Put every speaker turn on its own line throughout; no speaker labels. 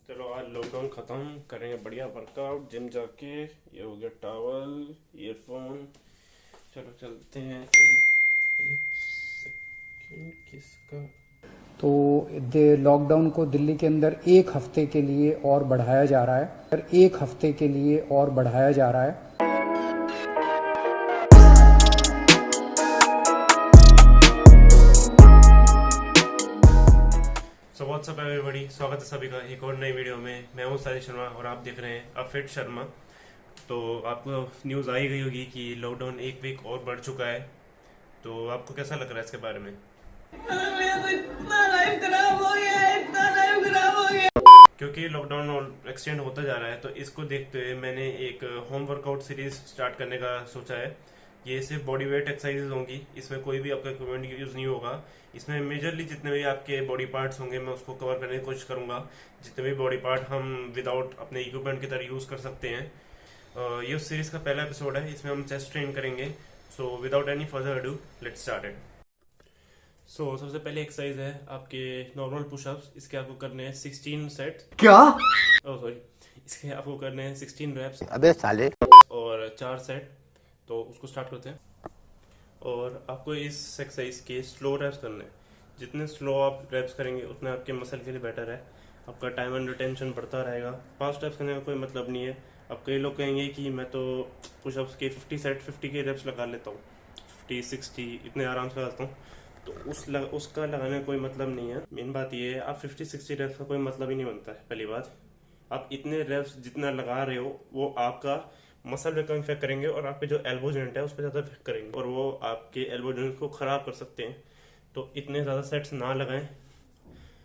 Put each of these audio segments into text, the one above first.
चलो आज लॉकडाउन ख़त्म करेंगे बढ़िया वर्कआउट जिम जाके। ये हो गया टॉवल ईयरफोन। चलो चलते हैं। एक सेकंड किसका।
तो लॉकडाउन को दिल्ली के अंदर एक हफ्ते के लिए और बढ़ाया जा रहा है। एक हफ्ते के लिए और बढ़ाया जा रहा है।
सो व्हाट्सअप एवरीबॉडी, स्वागत है सभी का एक और नई वीडियो में। मैं हूँ साजिद शर्मा और आप देख रहे हैं अफिट शर्मा। तो आपको न्यूज़ आई गई होगी कि लॉकडाउन एक वीक और बढ़ चुका है। तो आपको कैसा लग रहा है इसके बारे में?
मेरा तो इतना लाइफ खराब हो गया है, इतना लाइफ खराब हो गया।
क्योंकि लॉकडाउन एक्सटेंड होता जा रहा है तो इसको देखते हुए मैंने एक होम वर्कआउट सीरीज स्टार्ट करने का सोचा है। ये सिर्फ बॉडी वेट एक्सरसाइजेज होंगी, इसमें कोई भी आपका इक्विपमेंट यूज नहीं होगा। इसमें मेजरली जितने भी आपके बॉडी पार्ट्स होंगे मैं उसको कवर करने की कोशिश करूंगा। जितने भी बॉडी पार्ट हम विदाउट अपने इक्विपमेंट की तरह यूज कर सकते हैं। ये उस सीरीज का पहला एपिसोड है, इसमें हम चेस्ट ट्रेन करेंगे। So without any further ado let's start it. So सबसे पहले एक्सरसाइज है आपके नॉर्मल पुशअप्स। इसके आपको करने हैं 16 सेट।
क्या?
ओह सॉरी, इसके आपको करने हैं 16 रैप्स
अबे साले।
और 4 सेट। तो उसको स्टार्ट करते हैं। और आपको इस एक्सरसाइज के स्लो रैप्स करने हैं। जितने स्लो आप रैप्स करेंगे उतने आपके मसल के लिए बेटर है। आपका टाइम एंड रिटेंशन बढ़ता रहेगा। फास्ट रैप्स करने का कोई मतलब नहीं है। अब कई लोग कहेंगे कि मैं तो पुशअप्स के 50 के रैप्स लगा लेता हूँ, 50-60 इतने आराम से लगाता हूँ। तो उसका लगाने का कोई मतलब नहीं है। मेन बात ये है, आप 50-60 रैप्स का कोई मतलब ही नहीं बनता है। पहली बात, आप इतने रैप्स जितना लगा रहे हो वो आपका मसल पे कम इफेक्ट करेंगे और आपके जो एल्बो जॉइंट है उस पर ज़्यादा इफेक्ट करेंगे और वो आपके एल्बो जॉइंट को ख़राब कर सकते हैं। तो इतने ज़्यादा सेट्स ना लगाएं।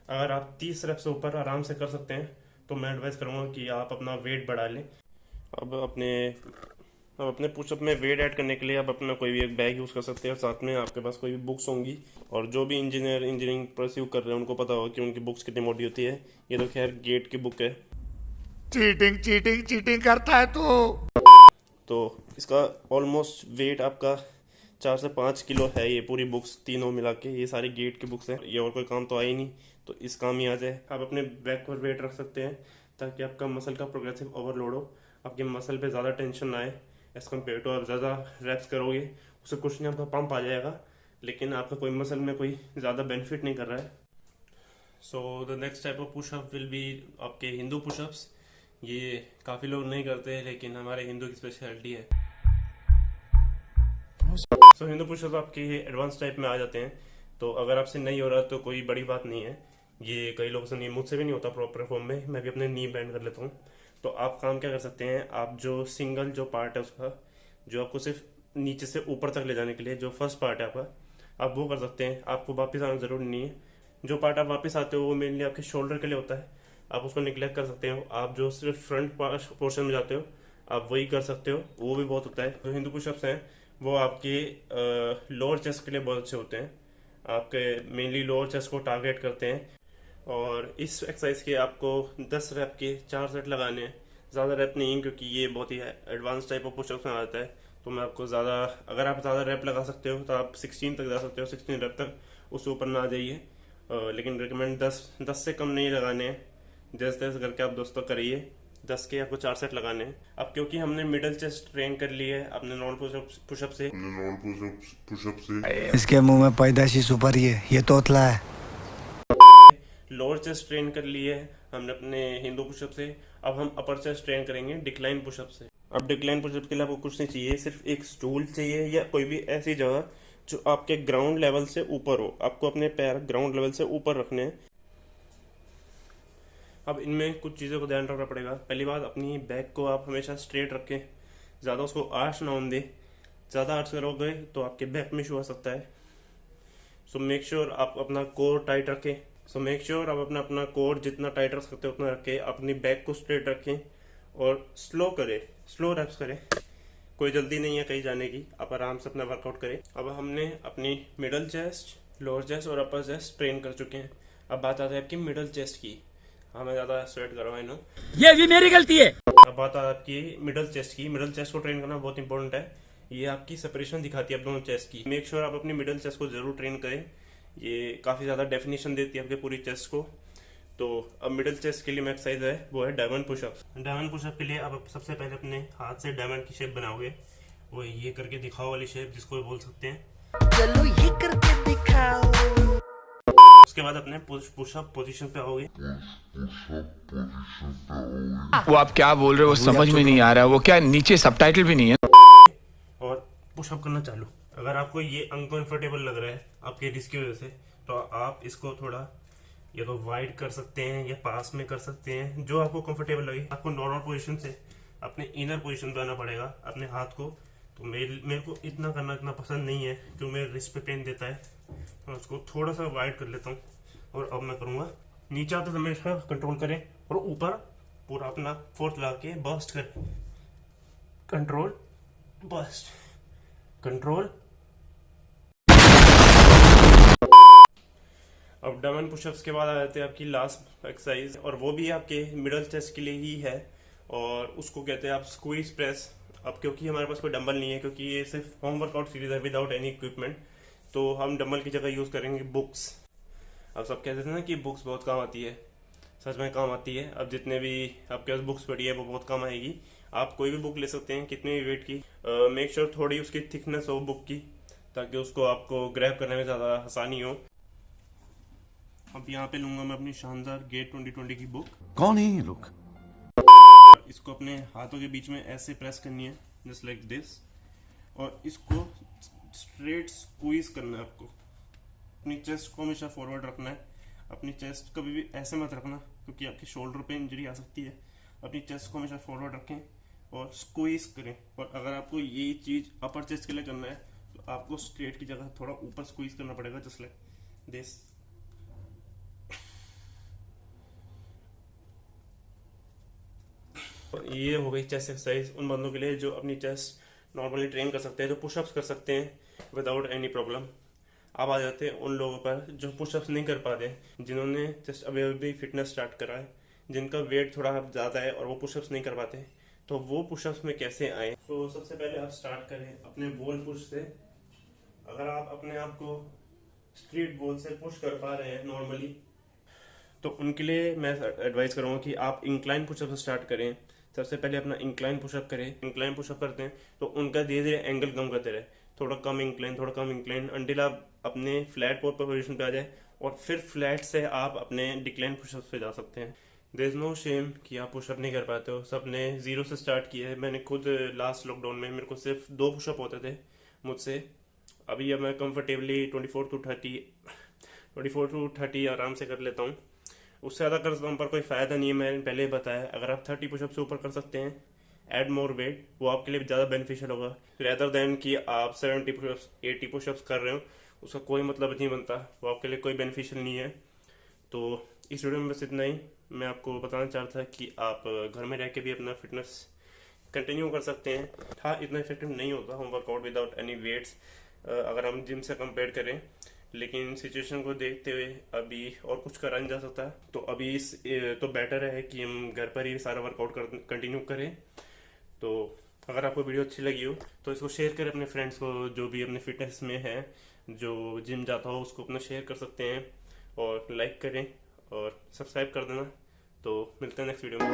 अगर आप 30 रैप्स से ऊपर आराम से कर सकते हैं तो मैं एडवाइस करूँगा कि आप अपना वेट बढ़ा लें। अब अपने पुशअप में वेट ऐड करने के लिए आप अपना कोई भी एक बैग यूज़ कर सकते हैं और साथ में आपके पास कोई भी बुक्स होंगी। और जो भी इंजीनियरिंग परस्यू कर रहे हैं उनको पता होगा कि उनकी बुक्स कितनी मोटी होती है। ये तो खैर गेट की बुक है।
चीटिंग चीटिंग चीटिंग करता है
तो इसका ऑलमोस्ट वेट आपका 4 से 5 किलो है। ये पूरी बुक्स तीनों मिला के, ये सारी गेट की बुक्स हैं। ये और कोई काम तो आया ही नहीं, तो इस काम ही आ जाए। आप अपने बैक पर वेट रख सकते हैं ताकि आपका मसल का प्रोग्रेसिव ओवरलोड हो, आपके मसल पे ज़्यादा टेंशन ना आए एज़ कम्पेयर टू। आप ज़्यादा रैप्स करोगे उससे कुछ नहीं, आपका पंप आ जाएगा लेकिन आपका कोई मसल में कोई ज़्यादा बेनिफिट नहीं कर रहा है। So the next type of pushup will be आपके हिंदू पुशअप्स। ये काफ़ी लोग नहीं करते लेकिन हमारे हिंदू की स्पेशलिटी है। सो हिंदू पुशअप आपके एडवांस टाइप में आ जाते हैं। तो अगर आपसे नहीं हो रहा तो कोई बड़ी बात नहीं है। ये कई लोगों से नहीं, मुझसे भी नहीं होता प्रॉपर फॉर्म में। मैं भी अपने नी बैंड कर लेता हूँ। तो आप काम क्या कर सकते हैं, आप जो सिंगल जो पार्ट है उसका, जो आपको सिर्फ नीचे से ऊपर तक ले जाने के लिए जो फर्स्ट पार्ट है आपका, आप वो कर सकते हैं। आपको वापस आना ज़रूरी नहीं है। जो पार्ट आप वापस आते हो वो मेनली आपके शोल्डर के लिए होता है, आप उसको निगलेक्ट कर सकते हो। आप जो सिर्फ फ्रंट पोर्शन में जाते हो आप वही कर सकते हो, वो भी बहुत होता है। जो हिंदू पुशअप्स हैं वो आपके लोअर चेस्ट के लिए बहुत अच्छे होते हैं। आपके मेनली लोअर चेस्ट को टारगेट करते हैं। और इस एक्सरसाइज के आपको 10 रैप के 4 सेट लगाने हैं। ज़्यादा रैप नहीं, क्योंकि ये बहुत ही एडवांस टाइप ऑफ पुशअप्स में आता है। तो मैं आपको ज़्यादा, अगर आप ज़्यादा रैप लगा सकते हो तो आप 16 तक जा सकते हो, 16 रैप तक, उससे ऊपर ना आ जाइए। लेकिन रिकमेंड 10 से कम नहीं लगाने हैं। जैसे तैसे करके आप दोस्तों करिए। 10 के आपको 4 सेट लगाने हैं। अब क्योंकि हमने मिडल चेस्ट ट्रेन कर ली है अपने नॉर्मल पुशअप से,
इसके मुंह में पैदाशी सुपर ये तोतला है।
लोअर चेस्ट ट्रेन कर ली है हमने अपने हिंदू पुशअप से। अब हम अपर चेस्ट ट्रेन करेंगे डिक्लाइन पुशअप से। अब डिक्लाइन पुशअप के लिए आपको कुछ नहीं चाहिए, सिर्फ एक स्टूल चाहिए या कोई भी ऐसी जगह जो आपके ग्राउंड लेवल से ऊपर हो। आपको अपने पैर ग्राउंड लेवल से ऊपर रखने हैं। अब इनमें कुछ चीज़ों को ध्यान रखना पड़ेगा। पहली बात, अपनी बैक को आप हमेशा स्ट्रेट रखें, ज़्यादा उसको आर्च ना होने दें। ज़्यादा आर्च करोगे तो आपके बैक में इशू आ सकता है। सो मेक श्योर आप अपना कोर टाइट रखें। आप अपना कोर जितना टाइट रख सकते हो उतना रखें। अपनी बैक को स्ट्रेट रखें और स्लो रैप्स करें। कोई जल्दी नहीं है कहीं जाने की, आप आराम से अपना वर्कआउट करें। अब हमने अपनी मिडल चेस्ट, लोअर चेस्ट और अपर चेस्ट ट्रेन कर चुके हैं। अब बात आती है आपकी मिडल चेस्ट की। हाँ, मैं ज़्यादा स्वेट कर रहा हूँ,
ये भी मेरी गलती है।
अब बात है आपकी मिडल चेस्ट की। मिडल चेस्ट को ट्रेन करना बहुत इंपॉर्टेंट है। ये आपकी सेपरेशन दिखाती है आप दोनों चेस्ट की। मेक श्योर आप अपनी मिडल चेस्ट को जरूर ट्रेन करें। ये काफ़ी ज़्यादा डेफिनेशन देती है आपके पूरी चेस्ट को। तो अब मिडिल चेस्ट के लिए एक्सरसाइज है वो है डायमंड पुशअप। डायमंड पुशअप के लिए आप सबसे पहले अपने हाथ से डायमंड की शेप बनाओगे, वो ये करके दिखाओ वाली शेप जिसको बोल सकते हैं।
चलो ये करके दिखाओ।
उसके बाद अपने पुशअप पोजीशन पे आओगे।
वो आप क्या बोल रहे हो, वो समझ में नहीं आ रहा है। वो क्या नीचे सबटाइटल भी नहीं है?
और पुशअप करना चालू। अगर आपको ये अनकंफर्टेबल लग रहा है आपके रिस्क की वजह से, तो आप इसको थोड़ा या तो वाइड कर सकते हैं या पास में कर सकते हैं, जो आपको कंफर्टेबल लगे। आपको नॉर्मल पोजीशन से अपने इनर पोजीशन पे आना पड़ेगा अपने हाथ को। तो मेरे को इतना करना इतना पसंद नहीं है क्योंकि मेरे रिस्ट पे पेन देता है। मैं उसको थोड़ा सा वाइड कर लेता हूँ और अब मैं करूँगा नीचे आते समय इसका कंट्रोल करें और ऊपर पूरा अपना फोर्थ ला के बर्स्ट करें। Control, burst, control. अब डायमंड पुशअप्स के बाद आ जाते हैं आपकी लास्ट एक्सरसाइज, और वो भी आपके मिडल चेस्ट के लिए ही है, और उसको कहते हैं आप स्क्वीज प्रेस। अब क्योंकि हमारे पास कोई डंबल नहीं है, क्योंकि ये सिर्फ होम वर्कआउट सीरीज है विदाउट एनी इक्विपमेंट, तो हम डंबल की जगह यूज करेंगे बुक्स। अब सब कहते हैं ना कि बुक्स बहुत काम आती है, सच में काम आती है। अब जितने भी आपके पास बुक्स पड़ी है वो बहुत काम आएगी। आप कोई भी बुक ले सकते हैं कितने भी वेट की। मेक श्योर थोड़ी उसकी थिकनेस हो बुक की, ताकि उसको आपको ग्रैब करने में ज़्यादा आसानी हो। अब यहाँ पे लूंगा मैं अपनी शानदार गेट 2020 की बुक।
कौन है ये लोग?
इसको अपने हाथों के बीच में ऐसे प्रेस करनी है, जस्ट लाइक दिस, और इसको स्ट्रेट स्क्वीज करना है आपको। अपनी चेस्ट को हमेशा फॉरवर्ड रखना है। अपनी चेस्ट कभी भी ऐसे मत रखना क्योंकि आपके शोल्डर पे इंजरी आ सकती है। अपनी चेस्ट को हमेशा फॉरवर्ड रखें और स्क्वीज करें। और अगर आपको ये चीज अपर चेस्ट के लिए करना है तो आपको स्ट्रेट की जगह थोड़ा ऊपर स्क्वीज करना पड़ेगा, जस्ट लाइक दिस। ये हो गई चेस्ट एक्सरसाइज उन बंदों के लिए जो अपनी चेस्ट नॉर्मली ट्रेन कर सकते हैं, जो पुशअप्स कर सकते हैं विदाउट एनी प्रॉब्लम। अब आ जाते हैं उन लोगों पर जो पुशअप्स नहीं कर पाते, जिन्होंने जस्ट अभी अभी फिटनेस स्टार्ट करा है, जिनका वेट थोड़ा ज़्यादा है और वो पुशअप्स नहीं कर पाते, तो वो पुशअप्स में कैसे आए। तो सबसे पहले आप स्टार्ट करें अपने वॉल पुश से। अगर आप अपने आप को स्ट्रीट वॉल से पुश कर पा रहे हैं नॉर्मली, तो उनके लिए मैं एडवाइस करूँगा कि आप इंक्लाइन पुशअप से स्टार्ट करें। सबसे पहले अपना इंक्लाइन पुशअप करें। इंक्लाइन पुशअप करते हैं तो उनका धीरे धीरे एंगल कम करते रहे, थोड़ा कम इंक्लाइन अंटिल आप अपने फ्लैट पोजीशन पे आ जाए, और फिर फ्लैट से आप अपने डिक्लाइन पुशअप पे जा सकते हैं। देयर इज नो शेम कि आप पुशअप नहीं कर पाते हो। सबने जीरो से स्टार्ट किया है। मैंने खुद लास्ट लॉकडाउन में मेरे को सिर्फ 2 पुशअप होते थे मुझसे। अभी अब मैं कंफर्टेबली 24 to 30 आराम से कर लेता हूँ। उससे ज़्यादा करता हूँ पर कोई फ़ायदा नहीं है, मैंने पहले ही बताया। अगर आप 30 पुशअप से ऊपर कर सकते हैं, ऐड मोर वेट, वो आपके लिए ज़्यादा बेनिफिशियल होगा रेदर देन कि आप 70 पुशअप्स 80 पुशअप्स कर रहे हो। उसका कोई मतलब नहीं बनता, वो आपके लिए कोई बेनिफिशियल नहीं है। तो इस वीडियो में बस इतना ही। मैं आपको बताना चाहता था कि आप घर में रह के भी अपना फिटनेस कंटिन्यू कर सकते हैं। हाँ, इतना इफेक्टिव नहीं होता home workout without any weights अगर हम जिम से कंपेयर करें, लेकिन सिचुएशन को देखते हुए अभी और कुछ करा नहीं जा सकता। तो अभी तो बेटर है कि हम घर पर ही सारा वर्कआउट कंटिन्यू करें। तो अगर आपको वीडियो अच्छी लगी हो तो इसको शेयर करें अपने फ्रेंड्स को, जो भी अपने फिटनेस में है, जो जिम जाता हो, उसको अपना शेयर कर सकते हैं, और लाइक करें और सब्सक्राइब कर देना। तो मिलते हैं नेक्स्ट वीडियो में।